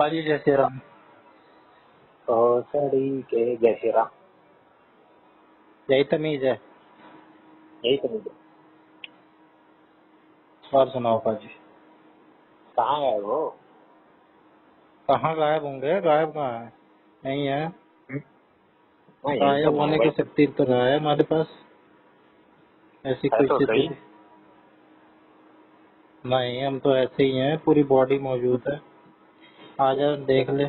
पाजी जैसे राम। सड़ी के जैसे राम, यही तमीज है। यही तो मुझे। और सुनाओ पाजी। कहाँ गए वो? कहाँ गायब होंगे, गायब कहाँ है, नहीं है। हाँ, यही तो गायब हूँ होने की भाई। शक्ति तो रहा है हमारे पास, ऐसी है कोई तो स्थिति सही। नहीं। हम तो ऐसे ही हैं, पूरी बॉडी मौजूद है। आ जा देख ले।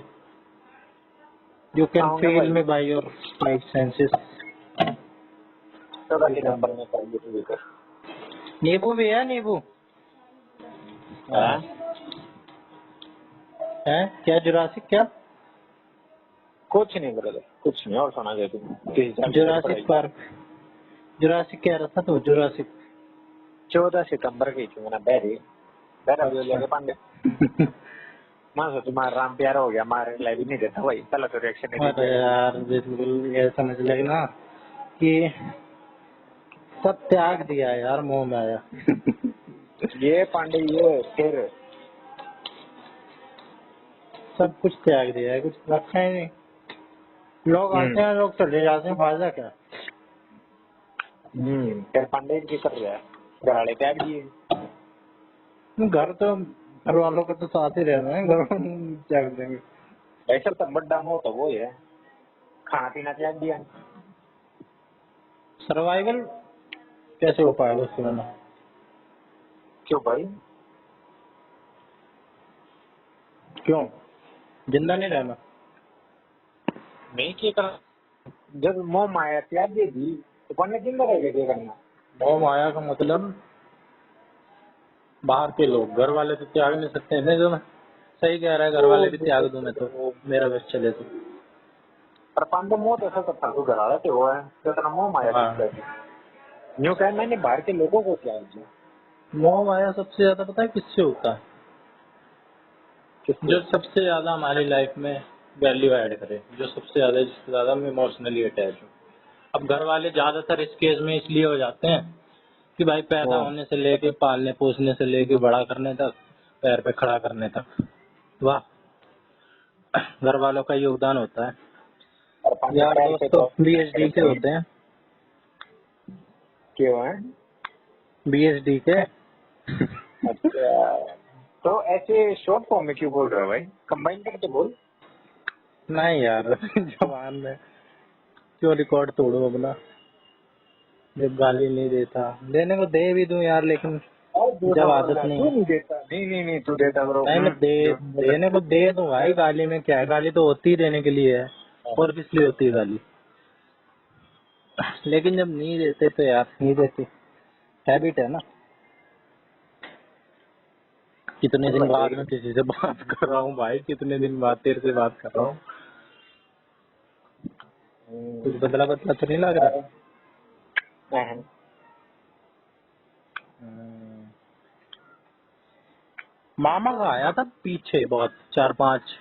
यू कैन होंगे फील भाई। मी बाय योर फाइव सेंसेस। 14 सितंबर में चाहिए तो लेकर। नींबू भी है, नींबू है? है क्या? जुरासिक क्या? कुछ नहीं ब्रदर, कुछ नहीं। और सुना दे तुम किस हिसाब से चल जुरासिक पड़ाई। पार्क। जुरासिक कह रहा था तो जुरासिक। 14 सितंबर की थी मैंने बहरी बहरा भी हो अच्छा। जाएगा पांडे। मैं सोचू तुम्हारा राम प्यारा हो गया, हमारे लाइव नहीं देता भाई, पहला तो रिएक्शन नहीं अरे दिया कभी। यार बिल्कुल ये समझ लेना कि सब त्याग दिया यार, मोह माया। ये पांडे ये फिर सब कुछ त्याग दिया है, कुछ रखा ही नहीं। लोग आते हैं, लोग चले जाते हैं, फायदा क्या? फिर पांडे की कर रहा है, घराड़े त्याग दिए। घर तो घर वालों को तो साथ ही रहना है, घर त्याग देंगे। ऐसा तो बड़ा मोह तो वो है, खाना पीना त्याग दिया। सर्वाइवल कैसे हो पाएगा उसके बिना? क्यों भाई? क्यों जिंदा नहीं रहना? नहीं किया कर, जब मोह माया त्याग देगी तो पांडे जिंदा रहेगा क्या करना। मोह माया का मतलब बाहर के लोग, घर वाले तो त्याग नहीं सकते। नहीं तो सही कह रहा है, घर वाले भी त्याग दूं मैं तो, मेरा बस चले तो। पर पांडे मोह तो ऐसा करता तू घराड़ा तो वो है तो तेरा मोह माया हाँ। किसका है? यूँ कह मैंने बाहर के लोगों को त्याग दिया। मोह माया सबसे ज्यादा पता है किससे होता है? किससे? जो सबसे ज्यादा हमारी लाइफ में वैल्यू ऐड करे, जो सबसे ज्यादा, जिससे ज्यादा हम इमोशनली अटैच हो। अब घर वाले ज्यादातर इस केस में इसलिए हो जाते हैं कि भाई पैदा होने से लेके पालने पोसने से लेके बड़ा करने तक, पैर पे खड़ा करने तक, वाह, घर वालों का योगदान होता है। और पांडे यार पैर दोस्त पे तो तो बीएचडी के होते हैं। क्यों है? बीएचडी के। अच्छा, तो ऐसे शॉर्ट फॉर्म में क्यों बोल रहे हो भाई? कंबाइन करके बोल। नहीं यार जवान में क्यों रिकॉर्ड तोड़ो अपना? जब गाली नहीं देता, देने को दे भी दूं यार, लेकिन और जब झूठा आदत बोलना, नहीं तू है। नहीं देता। नहीं नहीं नहीं, तू देता ब्रो। नहीं मैं दे, झूठ बोला। देने को दे दूं भाई, गाली में क्या है? गाली तो होती ही देने के लिए है, और किस लिए होती है गाली? लेकिन जब नहीं देते तो यार नहीं देते, हैबिट है ना। कितने दिन बाद में किसी से बात कर रहा हूँ भाई, कितने दिन बाद तेरे से बात कर रहा हूँ। कुछ बदला बदला तो नहीं लग रहा? मामा का आया था पीछे बहुत, 4-5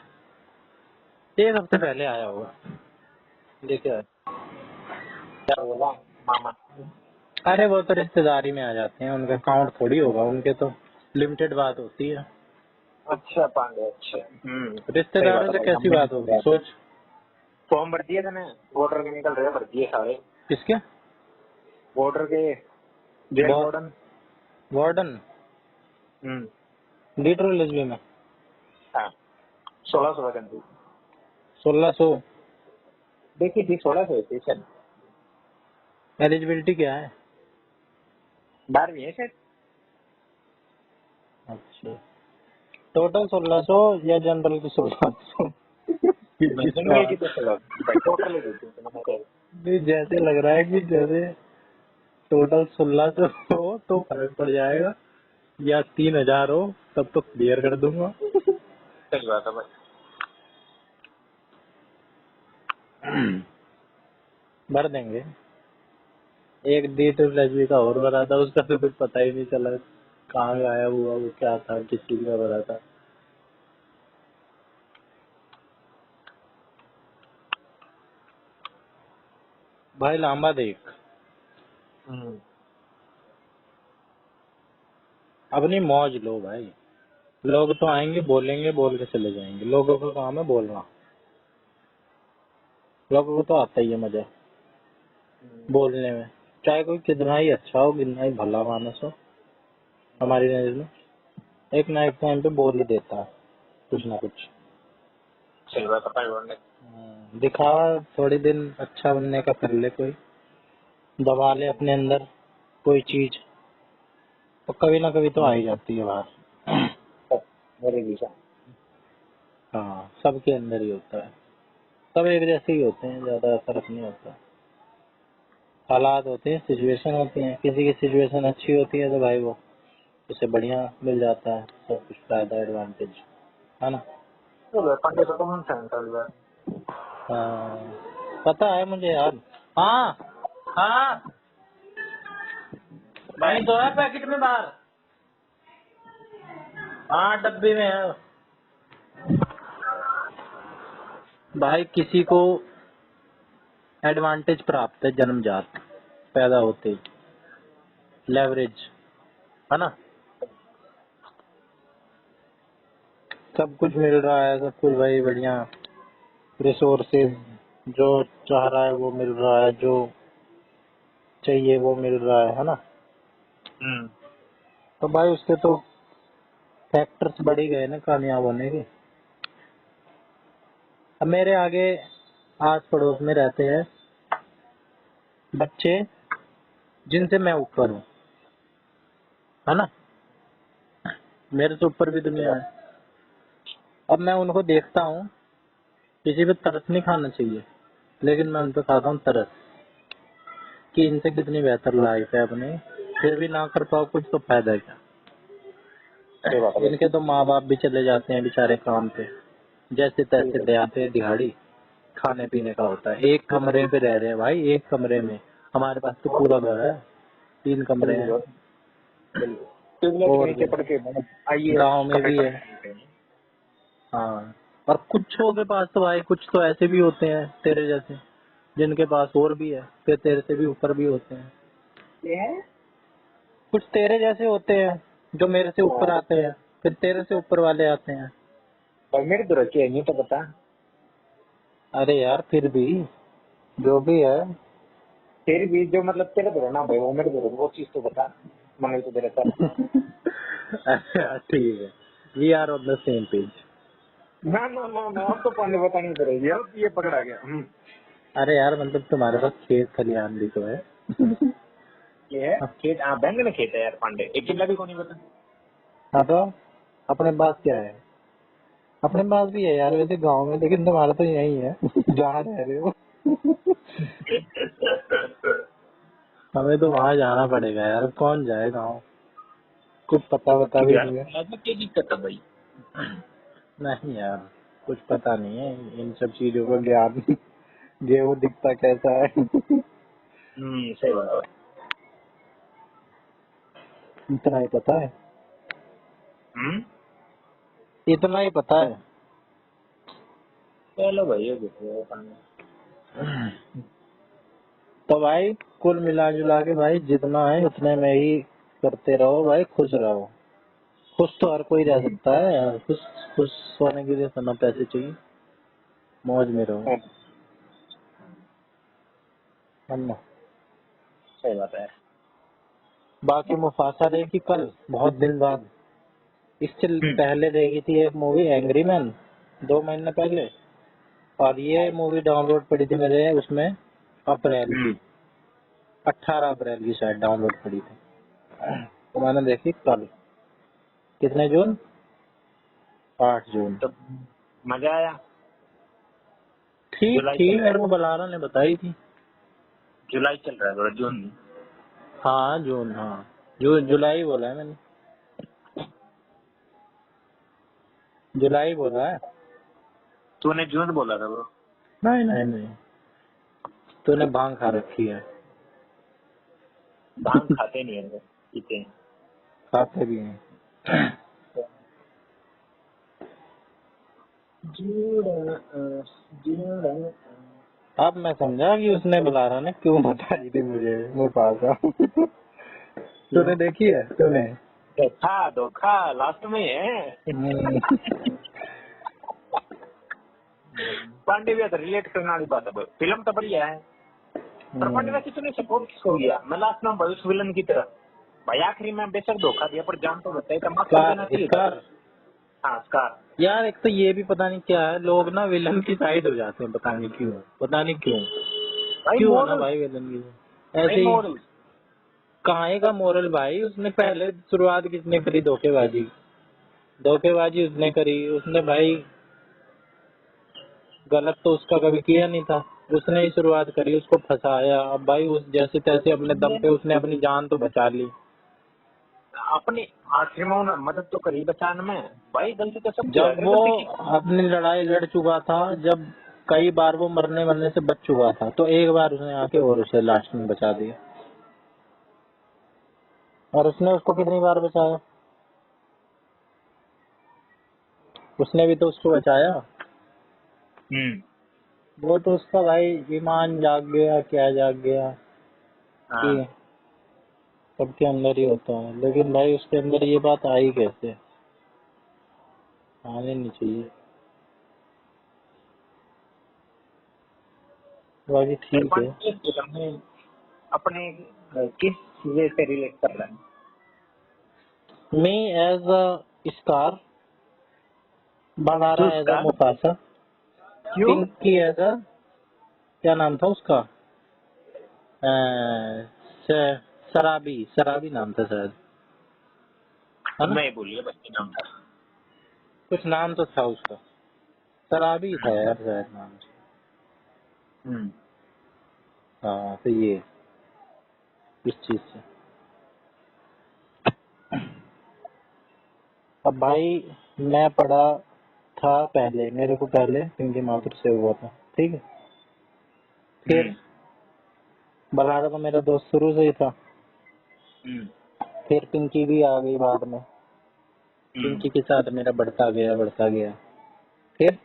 एक हफ्ते पहले आया होगा, लेके आया। क्या बोला मामा? अरे वो तो रिश्तेदारी में आ जाते हैं, उनका काउंट थोड़ी होगा, उनके तो लिमिटेड बात होती है। अच्छा पांडे, अच्छा। सही बात रिश्तेदारों है से भाई, कैसी हमने बात नहीं होगी, किया। सोच। फॉर्म भर दिए थे ना, बॉर्डर के निकल रहे, भर दिए सारे। किसके? बॉर्डर के जेल वार्डन। वार्डन हम्म। लीटर एलएसबी में हाँ, 1600 वैकेंसी 1600। देखी थी, 1600 थी सर। एलिजिबिलिटी क्या है? 12वीं है सर। अच्छा, टोटल 1600 या जनरल की 1600? जनरल की तो चलो भाई, टोटल ही देती हूँ मैं। जैसे लग रहा है कि जैसे टोटल 1600 हो तो फर्क पड़ जाएगा, या 3000 हो तब तो क्लियर कर दूंगा। सही बात है भाई। भर देंगे। एक लीटर एलएसबी का और भरा था, उसका तो कुछ पता ही नहीं चला कहाँ गायब हुआ, वो क्या था, किस चीज का भरा था। भाई लांबा देख, अपनी मौज लो भाई। लोग तो आएंगे, बोलेंगे, बोल के चले जाएंगे। लोगों का काम है बोलना। लोगों को तो आता ही है मजा बोलने में, चाहे कोई कितना ही अच्छा हो, कितना ही भला मानस हो। हमारी नजर में एक ना एक टाइम पे बोल ही देता है कुछ ना कुछ। सही बात है भाई बोलने। दिखावा थोड़ी दिन अच्छा बनने का कर ले कोई, दबा ले अपने अंदर कोई चीज, तो कभी ना कभी तो आ ही जाती है बाहर। मेरे भी साथ। हाँ, सबके अंदर ही होता है। सब एक जैसे ही होते हैं, ज्यादा फर्क नहीं होता। हालात होते हैं, सिचुएशन होती है। किसी की सिचुएशन अच्छी होती है तो भाई वो उसे बढ़िया मिल जाता है सब कुछ, फायदा एडवांटेज, है ना। तो पंडित तो कौन सा है? हाँ, पता है मुझे यार। हाँ हाँ भाई, तो है पैकेट में बाहर। हाँ, डब्बे में है भाई। किसी को एडवांटेज प्राप्त है जन्मजात, पैदा होते ही, लेवरेज, है ना। सब कुछ मिल रहा है, सब कुछ भाई बढ़िया, रिसोर्सेज, जो चाह रहा है वो मिल रहा है, जो चाहिए वो मिल रहा है ना। तो भाई उसके तो फैक्टर्स बढ़ ही गए ना कामयाब होने के। अब मेरे आगे आस पड़ोस में रहते हैं बच्चे जिनसे मैं ऊपर हूँ, है ना। मेरे से ऊपर भी दुनिया है। अब मैं उनको देखता हूँ, किसी पे तरस नहीं खाना चाहिए, लेकिन मैं उन पे खाता हूँ तरस, कि इनसे कितनी बेहतर लाइफ है अपनी, फिर भी ना कर पाओ कुछ तो फायदा क्या। सही बात है। इनके तो माँ बाप भी चले जाते हैं बेचारे काम पे, जैसे तैसे ले आते हैं दिहाड़ी, खाने पीने का होता है। एक कमरे पे रह रहे हैं भाई, एक कमरे में। हमारे पास तो पूरा घर है, 3 कमरे हैं। ट्यूबलाइट के और नीचे पड़ के आइए गांव में भी है। हाँ, और कुछ के पास तो भाई, कुछ तो ऐसे भी होते हैं तेरे जैसे, जिनके पास और भी है, फिर तेरे से भी ऊपर भी होते हैं। ये है। कुछ तेरे जैसे होते हैं जो मेरे से ऊपर आते हैं, फिर तेरे से ऊपर वाले आते हैं। और मेरे तो रखी है नहीं तो बता। अरे यार फिर भी जो भी है। तेरी भी जो मतलब तेरे तो ना भाई, वो मेरे तो वो चीज तो बता। मन तो तेरे साथ। अच्छा ठीक है, we are on the same page. ना ना ना ना, अब तो पानी बतानी पड़ेगी। अब ये पकड़ा गया। अरे यार मतलब तुम्हारे पास खेत खलिहान भी तो है। ये है खेत। हाँ, बैंगन में खेत है यार पांडे। एक किला भी कौन नहीं बता। हाँ तो अपने पास क्या है। अपने पास भी है यार वैसे गांव में, लेकिन तुम्हारा तो यही है जहाँ रह रहे हो। हमें तो वहां जाना पड़ेगा यार, कौन जाए गाँव, कुछ पता वता भी यार नहीं है। प्लाज्मा क्या दिक्कत है भाई। नहीं यार, कुछ पता नहीं है इन सब चीजों का ज्ञान। गेहूं दिखता कैसा है। सही बात है। इतना ही पता है, हम्म। इतना ही पता है। चलो भाई, ये देखो पानी। तो भाई कुल मिला जुला के भाई जितना है उतने में ही करते रहो भाई, खुश रहो। खुश तो हर कोई रह सकता है यार, खुश खुश होने के लिए समय पैसे चाहिए, मौज में रहो, है ना। सही बात है। बाकी मुफासा देखी कल बहुत दिन बाद। इससे पहले देखी थी एक मूवी एंग्री मैन, 2 महीने पहले। और ये मूवी डाउनलोड पड़ी थी मेरे उसमें अप्रैल की, 18 अप्रैल की शायद डाउनलोड पड़ी थी। तो मैंने देखी कल, कितने जून, 8 जून। तो मजा आया। ठीक जुलाई थी, चल रहा मेरे है। को बलारा ने बताई थी। जुलाई चल रहा है थोड़ा, जून नहीं। हाँ जून, हाँ जुलाई बोला है मैंने, जुलाई बोला है। तूने जून बोला था ब्रो। नहीं नहीं नहीं, तूने भांग खा रखी है। भांग खाते नहीं है लोग, पीते हैं। खाते भी हैं। अब मैं समझा कि उसने बुलारा ने क्यों बताई थी मुझे मुफासा। तूने देखी है तूने। धोखा धोखा लास्ट में है। पांडे भी रिलेट करने वाली बात है, फिल्म तो बढ़िया है पर पांडे वैसे तूने सपोर्ट किसको किया? मैं लास्ट में भविष्य विलन की तरह भाई, आखिरी में बेशक धोखा दिया पर जान तो बताई, तो माफ कर देना चाहिए। स्कार हाँ स्कार। यार, एक तो ये भी पता नहीं क्या है, लोग ना विलन की साइड हो जाते हैं, पता नहीं क्यों, पता नहीं क्यों भाई क्यों है ना मोरल, भाई विलन की भाई ऐसे ही। मोरल। कहाँ का मोरल भाई, उसने पहले शुरुआत किसने करी? धोखेबाजी, धोखेबाजी उसने करी। उसने भाई गलत तो उसका कभी किया नहीं था, उसने ही शुरुआत करी, उसको फंसाया। अब भाई उस जैसे तैसे अपने दम पे उसने अपनी जान तो बचा ली। अपनी आखिर में उन्होंने मदद तो करी बचाने में, भाई गलती तो सबकी है, जब अगर वो गलती की। अपनी लड़ाई लड़ चुका था, जब कई बार वो मरने मरने से बच चुका था, तो एक बार उसने आके और उसे लास्ट में बचा दिया। और उसने उसको कितनी बार बचाया? उसने भी तो उसको बचाया। वो तो उसका भाई ईमान जाग गया, क्या जाग गया हाँ। कि सबके अंदर ही होता है। लेकिन भाई उसके अंदर ये बात आई कैसे? आने नहीं चाहिए। बाकी ठीक है। पांडे फिल्म में अपने किस चीज से रिलेट कर रहा है? मी एज अ स्कार, तो बनारा एज अ उसका मुफासा, क्यों? पिंकी एज अ, क्या नाम था उसका? शराबी, शराबी नाम था शायद, है ना? मैं बोलिए बच्चे नाम था। कुछ नाम तो था उसका, शराबी था यार शायद नाम। हाँ, तो ये इस चीज से। अब भाई मैं पढ़ा था पहले, मेरे को पहले हिंदी मातृ से हुआ था, ठीक है। फिर बलारा तो मेरा दोस्त शुरू से ही था। फिर पिंकी भी आ गई बाद में, पिंकी के साथ मेरा बढ़ता गया बढ़ता गया। फिर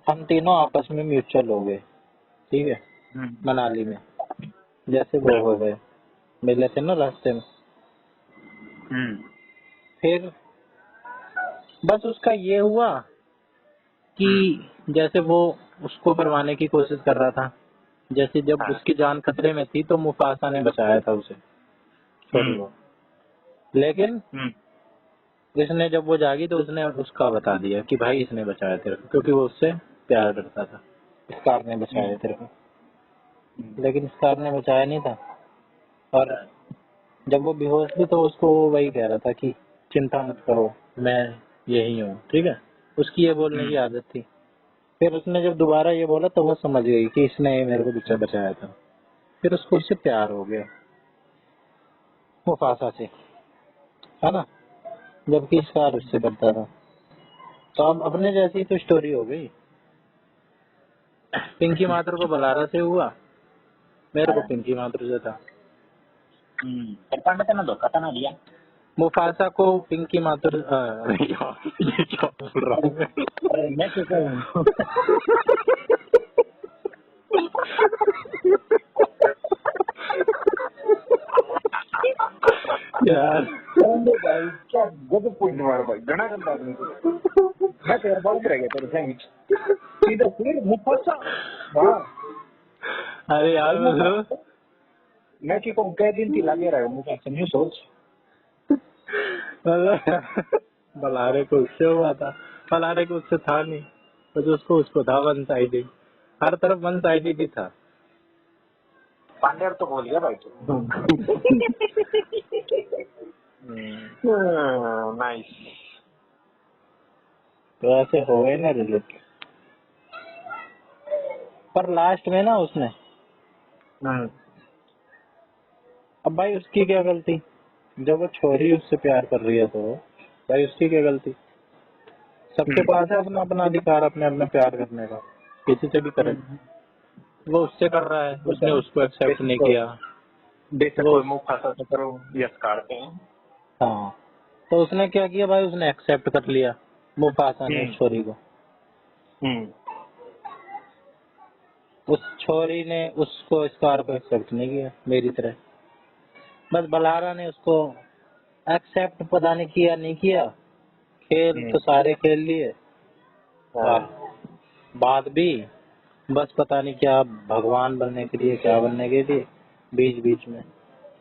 हम तीनों आपस में म्यूचुअल हो गए, ठीक है, मनाली में। जैसे वो हो गए, मिले थे ना रास्ते में। फिर बस उसका ये हुआ कि जैसे वो उसको करवाने की कोशिश कर रहा था, जैसे जब उसकी जान खतरे में थी तो मुफासा ने बचाया था उसे, छोरी को। लेकिन इसने जब वो जागी तो उसने उसका बता दिया कि भाई इसने बचाया तेरे को, क्योंकि वो उससे प्यार करता था। स्कार ने बचाया तेरे को, लेकिन स्कार ने बचाया नहीं था। और जब वो बेहोश थी तो उसको वो वही कह रहा था कि चिंता मत करो, मैं यही हूँ, ठीक है। उसकी ये बोलने की आदत थी। फिर उसने जब दोबारा ये बोला तो वो समझ गई कि इसने मेरे को पीछे बचाया था। फिर उसको उससे प्यार हो गया, मुफासा से, है ना, जबकि स्कार उससे करता था। तो अब अपने जैसी तो स्टोरी हो गई। पिंकी माथुर को बलारा से हुआ, मेरे को पिंकी माथुर से था। पांडे ने धोखा तो ना दिया। मुफासा को पिंकी माथुर ये क्या बोल रहा हूँ मैं? अरे मैं क्या कहूँ? यार पांडे भाई क्या गजब पॉइंट मारा भाई, घना गंदा आदमी को। मैं तेरे बात रह गया तेरे संग सीधा फिर मुफासा। वाह अरे यार भाई मुफासा, मैं कि को कई दिन थी लगे रहे मुफासा न्यू सोच। बलारे को उससे हुआ था, बलारे को उससे था नहीं, तो जो उसको उसको था वन साइडेड, हर तरफ वन साइडेड ही था। पांडे तो बोल गया भाई तू। नाइस। तो ऐसे हो गए ना रिलेट। पर लास्ट में ना उसने, अब भाई उसकी क्या गलती? जब वो छोरी उससे प्यार कर रही है तो भाई उसकी क्या गलती? सबके पास है अपना अपना अधिकार अपने अपने प्यार करने का, किसी से भी करे। वो उससे कर रहा है, उसने उसको एक्सेप्ट नहीं किया। बेशक वो कोई मुफासा से करो यस करते हैं। हाँ, तो उसने क्या किया भाई, उसने एक्सेप्ट कर लिया मुफासा ने उस छोरी को। उस छोरी ने उसको, स्कार को एक्सेप्ट नहीं किया मेरी तरह। बस बलारा ने उसको एक्सेप्ट पता नहीं किया नहीं किया, खेल तो सारे खेल लिए। हाँ। बात भी बस पता नहीं क्या भगवान बनने के लिए, क्या बनने के लिए, बीच बीच में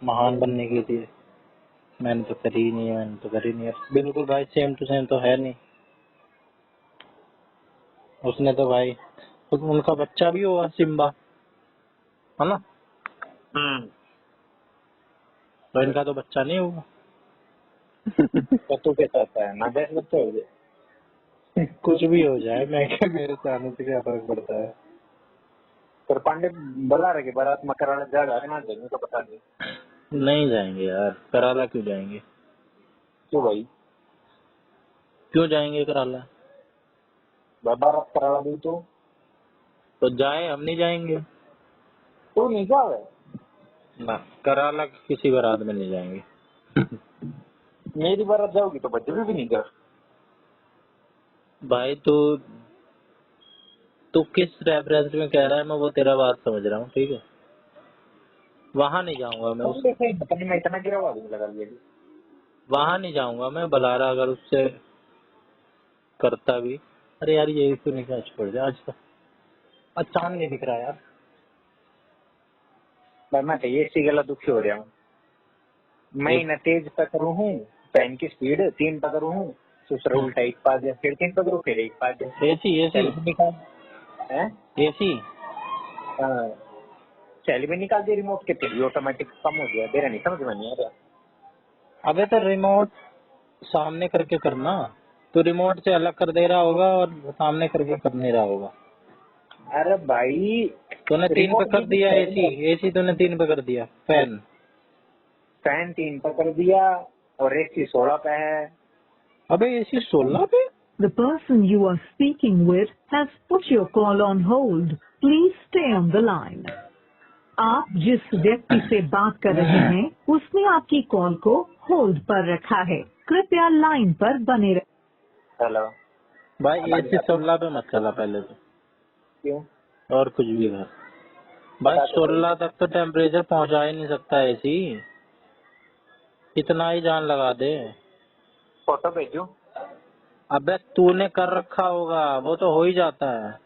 महान बनने के लिए। मैंने तो करी ही नहीं है, मैंने तो करी नहीं है बिल्कुल भाई, सेम टू सेम तो है नहीं। उसने तो भाई, उनका बच्चा भी होगा सिम्बा, है ना? तो इनका तो बच्चा नहीं होगा। तो कैसा होता है ना, जैसे बच्चे हो गए। कुछ भी हो जाए, मैं क्या, मेरे चाहने से क्या फर्क पड़ता है। पर पांडे बता रहे कि बारात में कराने जाएगा ना, जाएंगे तो बता दे। नहीं जाएंगे यार, कराला क्यों जाएंगे? क्यों भाई? क्यों जाएंगे कराला? बारात कराना दी तो जाए, हम नहीं जाएंगे तो नहीं जाओ। ना, कराला किसी बारात में नहीं जाएंगे। मेरी बारात जाओगी तो बच्चे भी नहीं जा। भाई तू किस रेफरेंस में कह रहा है, मैं वो तेरा बात समझ रहा हूँ, ठीक है। वहां नहीं जाऊंगा मैं, उस मैं इतना गिरा हुआ लगा लिया। वहां नहीं जाऊंगा मैं। बलारा अगर उससे करता भी, अरे यार ये तो नहीं, क्या छोड़ दे आज तो, आज चांद नहीं दिख रहा यार। भाई मैं तो ये इसी गला दुखी हो रहा हूँ। मैं न तेज पकड़ू हूँ, फैन की स्पीड 3 पकड़ू हूँ, दूसरा उल्टा 1 पा दिया, फिर 3 पकड़ू, फिर 1 पा दिया। एसी एसी चैली भी निकाल है। एसी चैली भी निकाल दिया रिमोट के, फिर भी ऑटोमेटिक कम हो गया। मेरा नहीं समझ में नहीं आ रहा। अबे तो रिमोट सामने करके करना, तो रिमोट से अलग कर दे रहा होगा और सामने करके कर नहीं रहा होगा। अरे भाई तूने 3 पे रिमोट कर दिया एसी, एसी तूने 3 पे कर दिया, फैन फैन 3 पे कर दिया और एसी 16 पे है। अबे एसी 16 पे। The person you are speaking with has put your call on hold. Please stay on the line. आप जिस व्यक्ति से बात कर रहे हैं उसने आपकी कॉल को होल्ड पर रखा है। कृपया लाइन पर बने रहें। हेलो भाई एसी 16 पे मत चला पहले तो, क्यों? और कुछ भी कर भाई। 16 तक तो टेम्परेचर पहुंचा ही नहीं सकता एसी, इतना ही जान लगा दे। फोटो भेजू? अबे तूने कर रखा होगा, वो तो हो ही जाता है,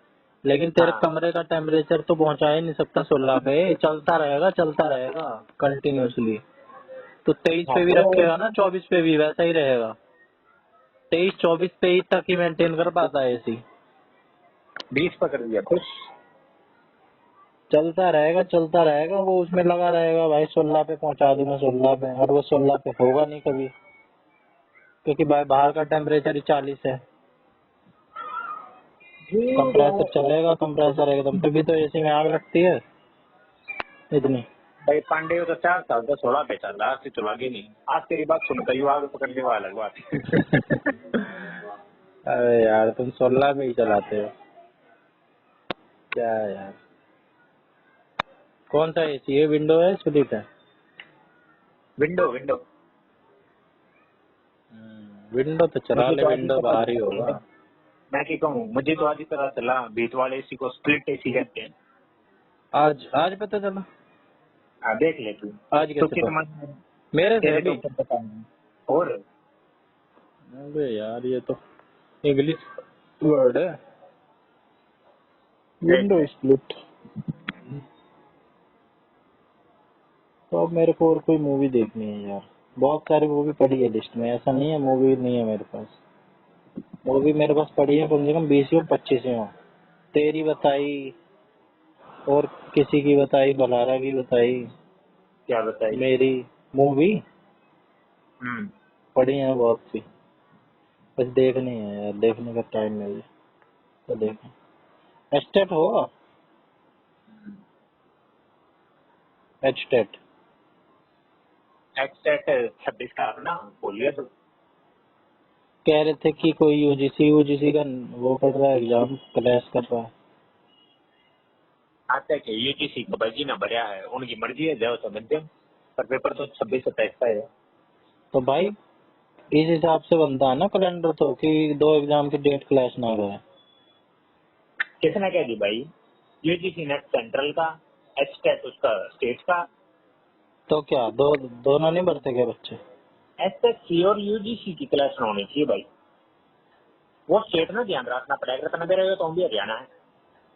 लेकिन तेरे हाँ। कमरे का टेम्परेचर तो पहुंचा ही नहीं सकता 16 पे। चलता रहेगा कंटिन्यूअसली। तो 23 पे भी रखेगा ना, 24 पे भी वैसा ही रहेगा। 23-24 पे ही तक ही मेंटेन कर पाता है एसी। 20 पकड़ दिया खुश। चलता रहेगा, वो उसमें लगा रहेगा भाई, 16 पे पहुंचा दूंगा 16 पे, और वो 16 पे होगा नहीं कभी, क्योंकि भाई बाहर का टेम्परेचर ही 40 है। कंप्रेसर चलेगा, कंप्रेसर एकदम, तभी तो एसी में आग लगती है इतनी। भाई पांडे तो 4 साल का 16 पे चल रहा, आज से चला गया नहीं। आज तेरी बात सुनकर ही आगे पकड़ने वाला अलग बात है। अरे यार तुम 16 पे ही चलाते हो क्या यार? कौन सा एसी है, विंडो है स्प्लिट है? विंडो विंडो विंडो तो चला ले, विंडो बाहर ही होगा। मैं क्या कहूँ, मुझे तो आज ही पता चला बीच वाले एसी को स्प्लिट एसी कहते हैं। आज पता चला? हाँ देख ले तू। आज तो कैसे कितना पता? मेरे से तेरे अभी? तो पता नहीं। और अबे यार ये तो इंग्लिश वर्ड है, विंडो स्प्लिट। तो अब मेरे को और कोई मूवी देखनी है यार, बहुत सारी मूवी पड़ी है लिस्ट में, ऐसा नहीं है मूवी नहीं है मेरे पास। मूवी मेरे पास पड़ी है कम से कम 20 या 25 हो। तेरी बताई, और किसी की बताई, बलारा की बताई, क्या बताइए? मेरी मूवी पड़ी है बहुत सी। बस देखनी है यार, देखने का टाइम नहीं है तो देखें। एस्टेट होगा, एस्टेट एक्सटेट 26 का ना बोलिए तो। कह रहे थे कि कोई यूजीसी का वो कर रहा है, एग्जाम क्लैश कर रहा है। आता है कि यूजीसी को बजी ना भरिया है, उनकी मर्जी है, जाओ समझ जाओ। पर पेपर तो 26-27 का है। तो भाई इस हिसाब से बनता है ना कैलेंडर, तो कि 2 एग्जाम की डेट क्लैश ना रहे। किसने कह दी भाई? यूजीसी नेट सेंट्रल का, एक्सटेट उसका स्टेट का। तो क्या दोनों नहीं बढ़ते क्या बच्चे? एसएससी और यूजीसी की क्लास होनी चाहिए भाई। वो स्टेट में ध्यान रखना पड़ेगा, इतना दे रहे हो तो हम भी हरियाणा है।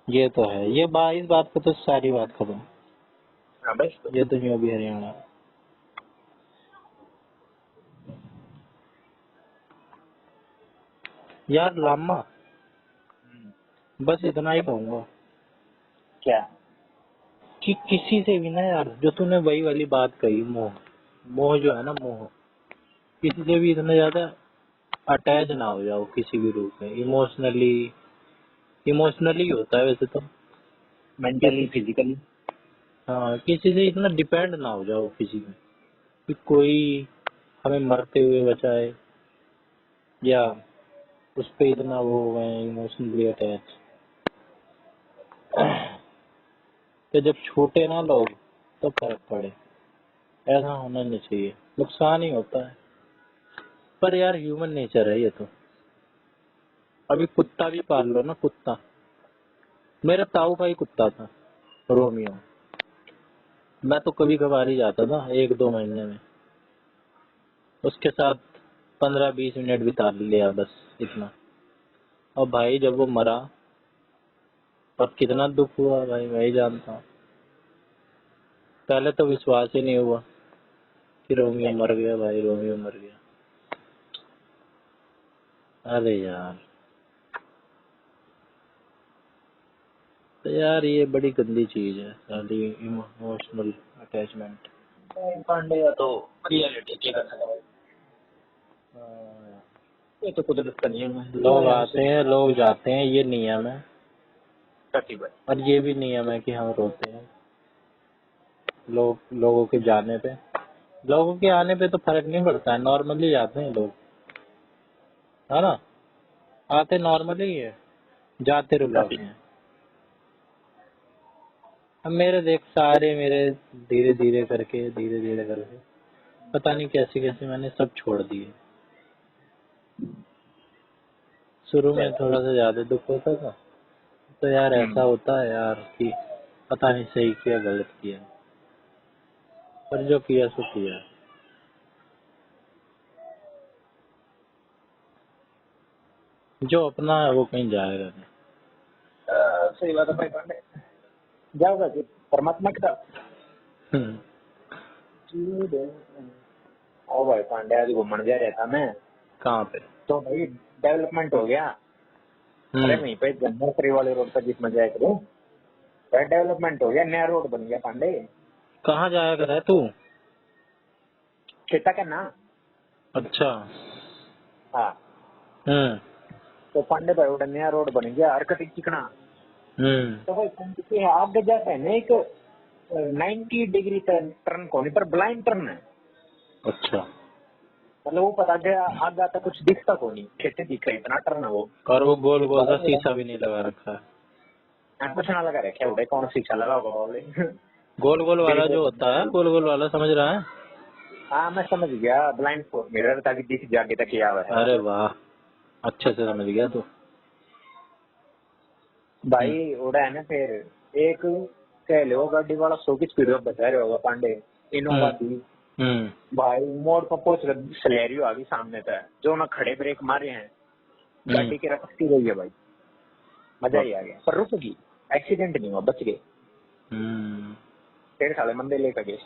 ये तो है, ये बात, इस बात पे तो सारी बात खत्म। हाँ बस ये तो यूं भी हरियाणा। यार लामा, बस इतना ही कहूंगा क्या कि किसी से भी ना यार, जो तूने वही वाली बात कही, मोह, मोह जो है ना, मोह, किसी से भी इतना ज्यादा अटैच ना हो जाओ किसी भी रूप में। इमोशनली, इमोशनली होता है वैसे तो, मेंटली फिजिकली। हाँ, किसी से इतना डिपेंड ना हो जाओ किसी में कि कोई हमें मरते हुए बचाए, या उस पे इतना वो हो गए इमोशनली अटैच। तो जब छूटे ना लोग तो फर्क पड़े, ऐसा होना नहीं चाहिए, नुकसान ही होता है। पर यार ह्यूमन नेचर है ये तो। अभी कुत्ता भी पाल लो ना, कुत्ता, मेरा ताऊ भाई कुत्ता था रोमियो, मैं तो कभी कभार ही जाता था 1-2 महीने में, उसके साथ 15-20 मिनट बिता लिया बस, इतना। और भाई जब वो मरा तब कितना दुख हुआ भाई, वही जानता हूँ। पहले तो विश्वास ही नहीं हुआ कि रोमियो मर गया भाई, रोमियो मर गया। अरे यार, तो यार ये बड़ी गंदी चीज है सारी इमोशनल अटैचमेंट। पांडे तो रियलिटी के कर सकता है, ये तो कुदरत का नियम है। लोग आते हैं, लोग जाते हैं, ये नियम है। प्रतिबद्ध। और ये भी नियम है कि हम रोते हैं लोगों के जाने पे। लोगों के आने पे तो फर्क नहीं पड़ता है, नॉर्मली आते हैं लोग, है ना, आते नॉर्मली है, जाते रुलाते हैं। अब मेरे देख, सारे मेरे धीरे धीरे करके पता नहीं कैसे कैसे मैंने सब छोड़ दिए। शुरू में थोड़ा सा ज्यादा दुख होता था, तो यार ऐसा होता है यार कि पता नहीं सही किया गलत किया, पर जो किया सो किया। जो अपना है वो कहीं जाएगा नहीं। सही बात है भाई पांडे, जाओगा जी परमात्मा की तरफ। हम्म, ओ भाई पांडे, आज घूमने जा रहा था मैं, कहाँ पे? तो भाई डेवलपमेंट हो गया। अरे वहीं पे जन्मोत्सरी वाले रोड पर जिसमें जाया करो, भाई डेवलपमेंट हो गया, नया रोड बन गया पांडे। कहाँ जाया कर है तू? खेता का ना। अच्छा। हाँ तो पांडे भाई उड़ा नया रोड बन गया, हरकत चिकना। तो भाई पांडे के आगे जाता है ना एक 90 डिग्री टर्न कोने पर ब्लाइंड टर्न है। अच्छा। मतलब वो पता गया आगे आता कुछ दिखता को नहीं, खेते दिख रहे इतना टर्न है वो। और वो गोल गोल सा शीशा भी नहीं लगा रखा है। कुछ ना लगा रखे उड़े, कौन शीशा लगा होगा बोले। गोल गोल वाला जो होता है, गोल गोल वाला, समझ रहा है? हाँ मैं समझ गया, ब्लाइंड स्पॉट मिरर ताकि दिख जाके तक किया हुआ है। अरे वाह, अच्छे से समझ गया तू। भाई उड़ा है ना, फिर एक कह लो गाड़ी वाला 100 की स्पीड में बता रहे होगा पांडे, इनोवा थी भाई, मोड़ पर पहुंच गए, सलेरियो आ गई सामने तक, जो ना खड़े ब्रेक मारे हैं, गाड़ी की रफ्ती गई है भाई, मजा ही आ गया। पर रुक गई, एक्सीडेंट नहीं हुआ, बच गए। फिर साले मंदे लेकर गए।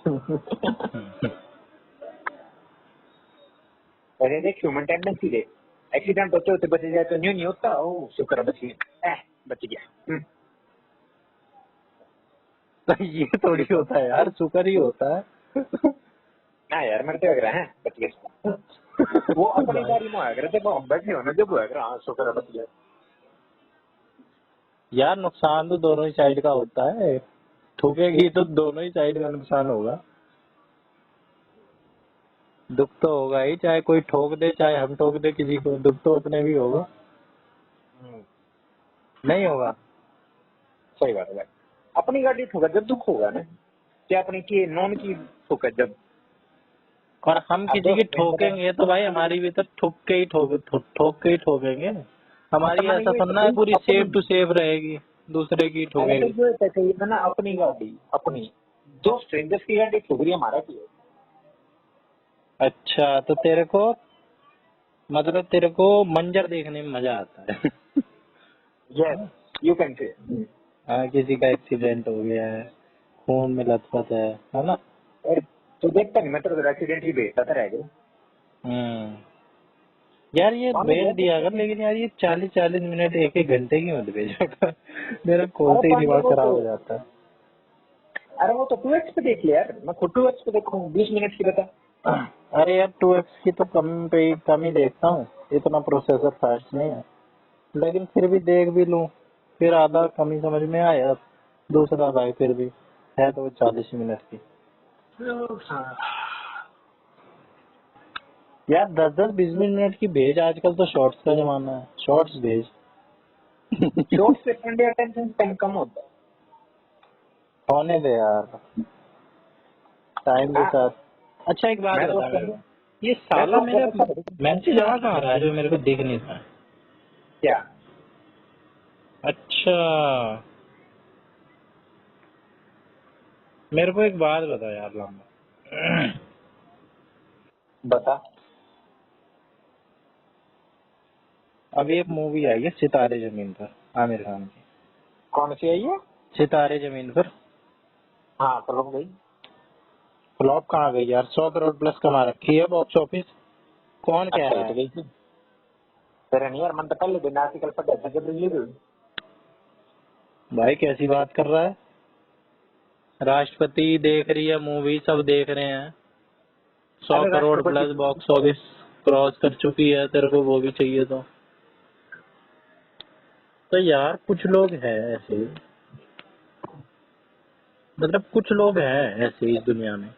अरे देख ह्यूमन टेंडेंसी दे, एक्सीडेंट होते होते बच जाए तो न्यू नहीं होता। ओ शुक्र बच गया, बच गया। तो ये थोड़ी होता है यार, शुक्र ही होता है। ना यार मेरे तो लग रहा है बच गया। वो अपनी गाड़ी में आया करे थे, बैठे हो ना जब हुआ, हाँ शुक्र बच गया। यार नुकसान तो दोनों ही साइड का होता है, ठोकेगी तो दोनों ही साइड का नुकसान होगा। दुख तो होगा ही, चाहे कोई ठोक दे चाहे हम ठोक दे किसी को, दुख तो अपने भी होगा, नहीं होगा? सही बात है भाई, अपनी गाड़ी ठोका जब दुख होगा ना, क्या अपनी की नॉन की ठोका जब। और हम किसी की ठोकेंगे तो भाई हमारी भी तो ठोक के ही ठोकेंगे। हमारी ऐसा थोड़ा है पूरी सेफ टू सेफ रहेगी, दूसरे की ठोकेगी। ना अपनी गाड़ी, अपनी जो स्ट्रेंजर्स की गाड़ी ठोक रही है हमारा की है। अच्छा, तो तेरे को मतलब तेरे को मंजर देखने में मजा आता है। Yes, you can say. हाँ, किसी का एक्सीडेंट हो गया है, खून में लथपथ है ना। और तू देखता नहीं, मैं तो एक्सीडेंट ही भेजता था रह गए। यार ये हाँ, मैं भेज बहुत दिया देखता अगर, था। लेकिन यार ये 40-40 मिनट एक एक घंटे की मत भेजा कर। मेरा अरे खोलते ही पांडे दिमाग वो खराब तो, हो जाता है। अरे वो तो 2x पे देख ले यार, मैं खुद 2x पे देखूँ 20 मिनट की बता। अरे यार 2x की तो कम ही देखता हूँ, इतना प्रोसेसर फास्ट नहीं है, लेकिन फिर भी देख भी लूँ, फिर आधा कम ही समझ में आया। दूसरा भाई फिर भी है तो 40 मिनट की। हाँ। यार 10-10 20-20 मिनट की भेज, आजकल तो शॉर्ट्स का जमाना है, शॉर्ट्स भेज। शॉर्ट से पांडे अटेंशन स्पैन कम होता है। होने दे यार, टाइम के हाँ, साथ। अच्छा एक बात मैं तो बता मेरे को, मैं ये साला तो मेरे ऐसा देखता हूँ। मैसेज आ कहाँ रहा है जो मेरे को दिख नहीं रहा है? क्या? अच्छा, मेरे को एक बात बता यार लंबा, बता। अभी एक मूवी आई है सितारे जमीन पर, आमिर खान की। कौन सी है ये? सितारे जमीन पर। हाँ, चलो गई। फ्लॉप कहाँ गई यार, 100 करोड़ प्लस कमा रखी है बॉक्स ऑफिस। कौन कह अच्छा, रहा ये तो है? गई थी। तेरे नहीं यार, मन तो पहले दिन आर्टिकल पढ़ा था जब रिलीज हुई। भाई कैसी बात कर रहा है, राष्ट्रपति देख रही है मूवी, सब देख रहे हैं, 100 अरे करोड़ राष्ट्रपति, प्लस बॉक्स ऑफिस क्रॉस कर चुकी है, तेरे को वो भी चाहिए तो यार कुछ लोग हैं ऐसे, मतलब कुछ लोग हैं ऐसे इस दुनिया में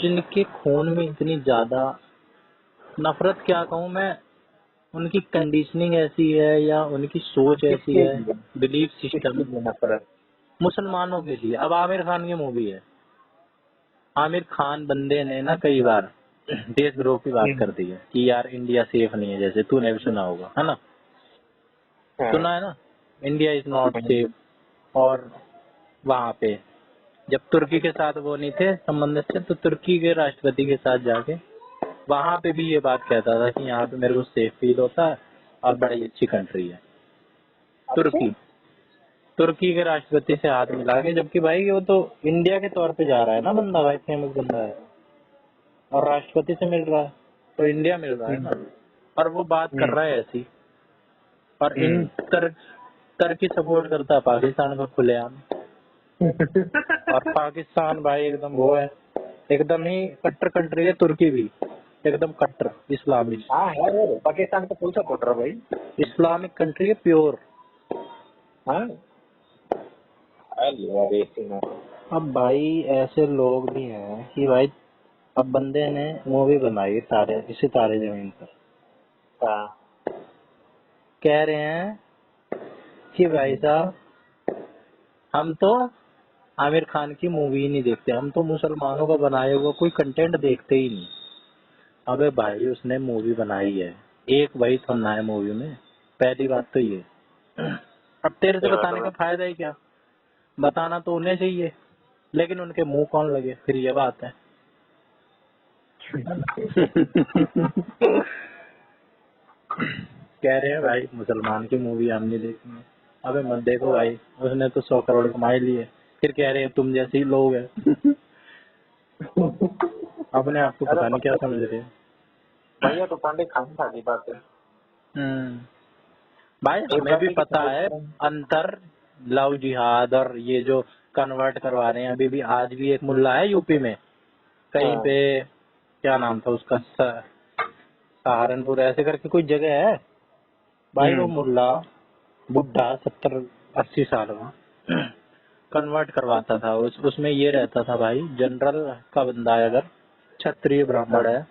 जिनके खून में इतनी ज्यादा नफरत, क्या कहूँ मैं, उनकी कंडीशनिंग ऐसी है या उनकी सोच ऐसी किसके है, लिए? बिलीफ किसके सिस्टम लिए नफरत? मुसलमानों के लिए। अब आमिर खान की मूवी है, आमिर खान बंदे ने ना कई बार देशद्रोह की बात कर दी है कि यार इंडिया सेफ नहीं है, जैसे तूने भी सुना होगा, है ना, हाँ। सुना है ना, इंडिया इज नॉट सेफ। और वहाँ पे जब तुर्की के साथ वो नहीं थे संबंध से, तो तुर्की के राष्ट्रपति के साथ जाके वहाँ पे भी ये बात कहता था कि यहाँ पे मेरे को सेफ फील होता है और बड़ी अच्छी कंट्री है अच्छा। तुर्की। तुर्की के राष्ट्रपति से हाथ मिला के, जबकि भाई वो तो इंडिया के तौर पे जा रहा है ना बंदा, भाई फेमस बंदा है, और राष्ट्रपति से मिल रहा है तो इंडिया मिल रहा है ना, और वो बात कर रहा है ऐसी। और इन टर्की सपोर्ट करता है पाकिस्तान को खुलेआम, और पाकिस्तान भाई एकदम वो है, एकदम ही कट्टर कंट्री है तुर्की भी, एकदम कट्टर इस्लामिक हाँ यार, वो पाकिस्तान का फुल सपोर्टर भाई। इस्लामिक कंट्री है, प्योर। हाँ, अरे यार, ये सीन है। अब भाई ऐसे लोग भी हैं कि भाई, अब बंदे ने मूवी बनाई तारे, इसी तारे जमीन पर, हाँ। कह रहे हैं कि भाई साहब हम तो आमिर खान की मूवी ही नहीं देखते, हम तो मुसलमानों का बनाया हुआ कोई कंटेंट देखते ही नहीं। अबे भाई उसने मूवी बनाई है, एक वही थोड़ा है मूवी में, पहली बात तो ये। अब तेरे से बताने का फायदा ही क्या, बताना तो उन्हें चाहिए, लेकिन उनके मुंह कौन लगे, फिर ये बात है। कह रहे हैं भाई मुसलमान की मूवी हम नहीं देखेंगे। अबे मत देखो भाई, उसने तो 100 करोड़ कमाई लिए, फिर कह रहे हैं तुम जैसे ही लोग हैं। अपने आप को पता नहीं क्या समझ रहे हैं। भैया तो पांडे खान था की बात है। भाई एक हमें भी गाड़ी की पता है अंतर, लव जिहाद और ये जो कन्वर्ट करवा रहे हैं, अभी भी आज भी एक मुल्ला है यूपी में कहीं पे, क्या नाम था उसका, सहारनपुर ऐसे करके कोई जगह है भाई, वो मुल्ला बुढ़ा 70-80 साल का कन्वर्ट करवाता था, उसमें ये रहता था भाई, जनरल का बंदा है अगर क्षत्रिय ब्राह्मण है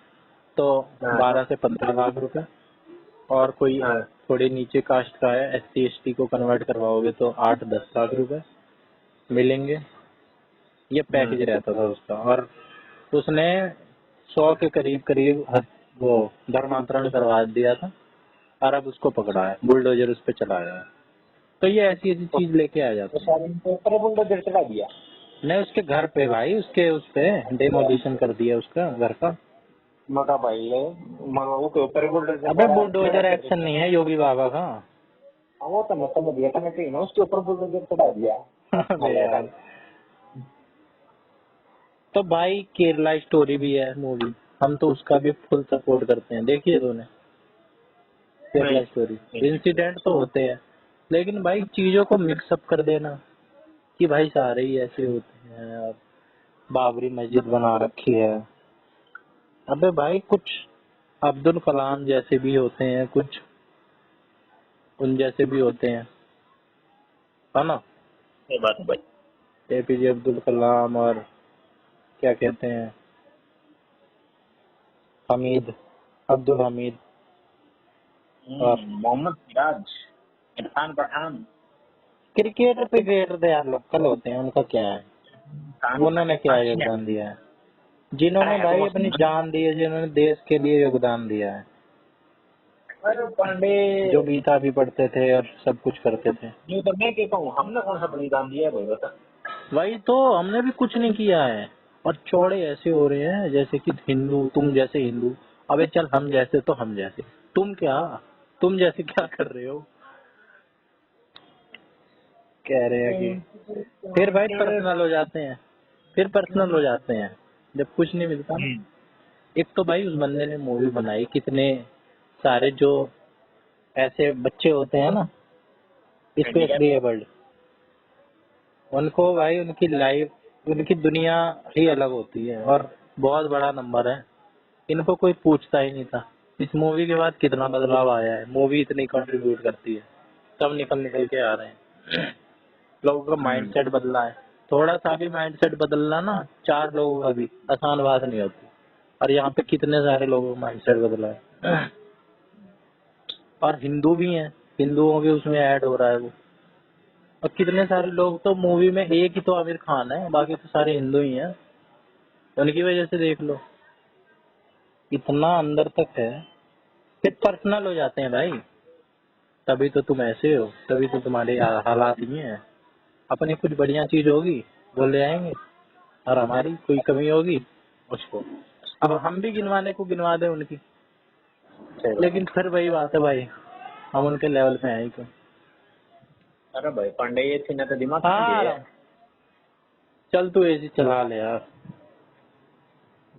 तो 12 से 15 लाख रुपए, और कोई थोड़ी नीचे कास्ट का है, SC ST को कन्वर्ट करवाओगे तो 8-10 लाख रुपए मिलेंगे। ये पैकेज रहता था उसका, और उसने 100 के करीब करीब वो धर्मांतरण करवा दिया था, और अब उसको पकड़ा है, बुलडोजर उस पर चलाया है। तो ये ऐसी ऐसी चीज लेके आ जाते हैं। बुलडोजर चला दिया। नहीं उसके घर पे भाई, उसके उस पे डेमोलिशन कर दिया उसका घर का। मगा भाई है, मगा वो के ऊपर बुलडोजर अबे बुलडोजर एक्शन नहीं है योगी बाबा का। वो तो मैं समझ गया था, मैं कहीं ना उसके ऊपर बुलडोजर चढ़ा दिया। अबे यार, तो भाई केरला स्टोरी भी है मूवी, हम तो उसका भी फुल सपोर्ट करते हैं। देखिए तूने केरला स्टोरी? इंसिडेंट तो होते हैं, लेकिन भाई चीजों को मिक्सअप कर देना कि भाई सारे ही ऐसे होते हैं और बाबरी मस्जिद बना रखी है। अबे भाई कुछ अब्दुल कलाम जैसे भी होते हैं, कुछ उन जैसे भी होते हैं, है ना? ये बात है भाई। एपीजे अब्दुल कलाम और क्या कहते हैं, हमीद, अब्दुल हमीद और मोहम्मद सिराज, इरफान पठान। क्रिकेटर क्रिकेटर तो यार लोकल होते हैं, उनका क्या है, उन्होंने क्या योगदान दिया है? जिन्होंने भाई अपनी जान दी है, जिन्होंने देश के लिए योगदान दिया है, अरे पांडे जो गीता भी पढ़ते थे और सब कुछ करते थे। ये तो मैं कहता हूँ, हमने कौन सा बलिदान दिया है भाई बता। वही तो, हमने भी कुछ नहीं किया है और चौड़े ऐसे हो रहे हैं जैसे कि हिंदू, तुम जैसे हिंदू। अबे चल हम जैसे तो हम जैसे, तुम क्या, तुम जैसे क्या कर रहे हो? कह रहे हैं कि फिर भाई पर्सनल हो जाते हैं, फिर पर्सनल हो जाते हैं जब कुछ नहीं मिलता ना। एक तो भाई उस बंदे ने मूवी बनाई, कितने सारे जो ऐसे बच्चे होते हैं ना स्पेशली एबल्ड, उनको भाई उनकी लाइफ, उनकी दुनिया ही अलग होती है और बहुत बड़ा नंबर है। इनको कोई पूछता ही नहीं था। इस मूवी के बाद कितना बदलाव आया है, मूवी इतनी कंट्रीब्यूट करती है, सब निकल निकल के आ रहे हैं। लोगों का माइंडसेट बदला है, थोड़ा सा भी माइंडसेट बदलना ना 4 लोगों का भी आसान बात नहीं होती, और यहाँ पे कितने सारे लोगों का माइंडसेट बदला है। और हिंदू भी हैं, हिंदुओं के उसमें ऐड हो रहा है वो। और कितने सारे लोग तो मूवी में, एक ही तो आमिर खान है, बाकी तो सारे हिंदू ही हैं, उनकी वजह से देख लो इतना अंदर तक है। फिर पर्सनल हो जाते हैं भाई, तभी तो तुम ऐसे हो, तभी तो तुम्हारे हालात ये हैं। अपनी कुछ बढ़िया चीज होगी वो ले आएंगे, और हमारी कोई कमी होगी उसको, अब हम भी गिनवाने को गिनवा दें उनकी, लेकिन फिर वही बात है भाई, हम उनके लेवल पे हैं क्यों? अरे भाई पांडे ये थी ना तो दिमाग हाँ चल तू एसी चला ले यार,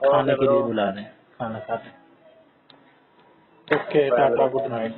खाने के लिए बुला रहे हैं, खाना खा रहे हैं। Okay Tata, good night.